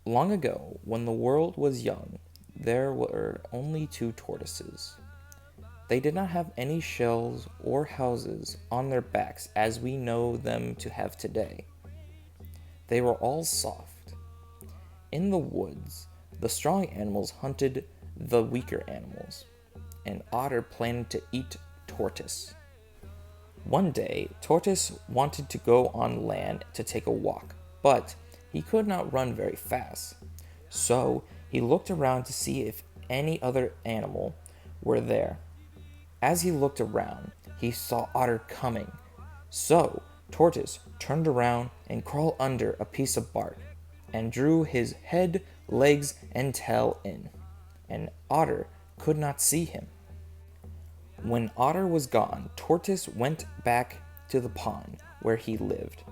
Long ago, when the world was young, there were only two tortoises. They did not have any shells or houses on their backs as we know them to have today. They were all soft. In the woods, the strong animals hunted the weaker animals, and Otter planned to eat Tortoise. One day, Tortoise wanted to go on land to take a walk, but he could not run very fast. So he looked around to see if any other animal were there. As he looked around, he saw Otter coming. So Tortoise turned around and crawled under a piece of bark and drew his head, legs, and tail in, and Otter could not see him. When Otter was gone, Tortoise went back to the pond where he lived.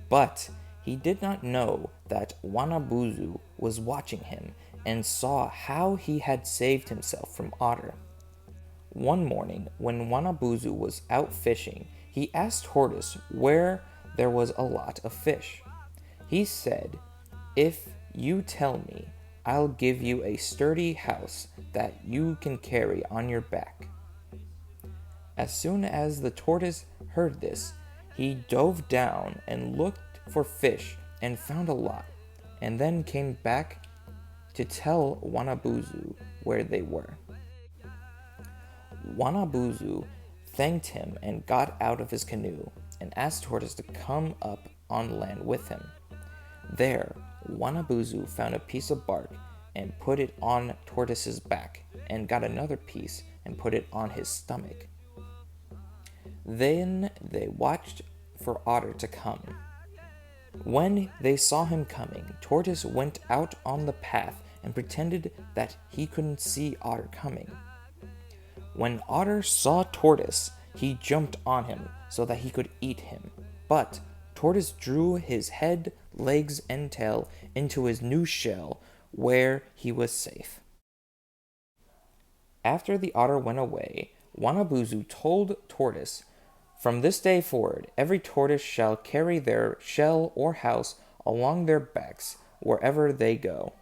But he did not know that Wanabuzu was watching him and saw how he had saved himself from Otter. One morning, when Wanabuzu was out fishing, he asked Tortoise where there was a lot of fish. He said, "If you tell me, I'll give you a sturdy house that you can carry on your back." As soon as the tortoise heard this, he dove down and looked for fish and found a lot, and then came back to tell Wanabuzu where they were. Wanabuzu thanked him and got out of his canoe and asked Tortoise to come up on land with him. There, Wanabuzu found a piece of bark and put it on Tortoise's back, and got another piece and put it on his stomach. Then they watched for Otter to come. When they saw him coming, Tortoise went out on the path and pretended that he couldn't see Otter coming. When Otter saw Tortoise, he jumped on him so that he could eat him. But Tortoise drew his head, legs, and tail into his new shell, where he was safe. After the otter went away, Wanabuzu told Tortoise, "From this day forward, every tortoise shall carry their shell or house along their backs wherever they go."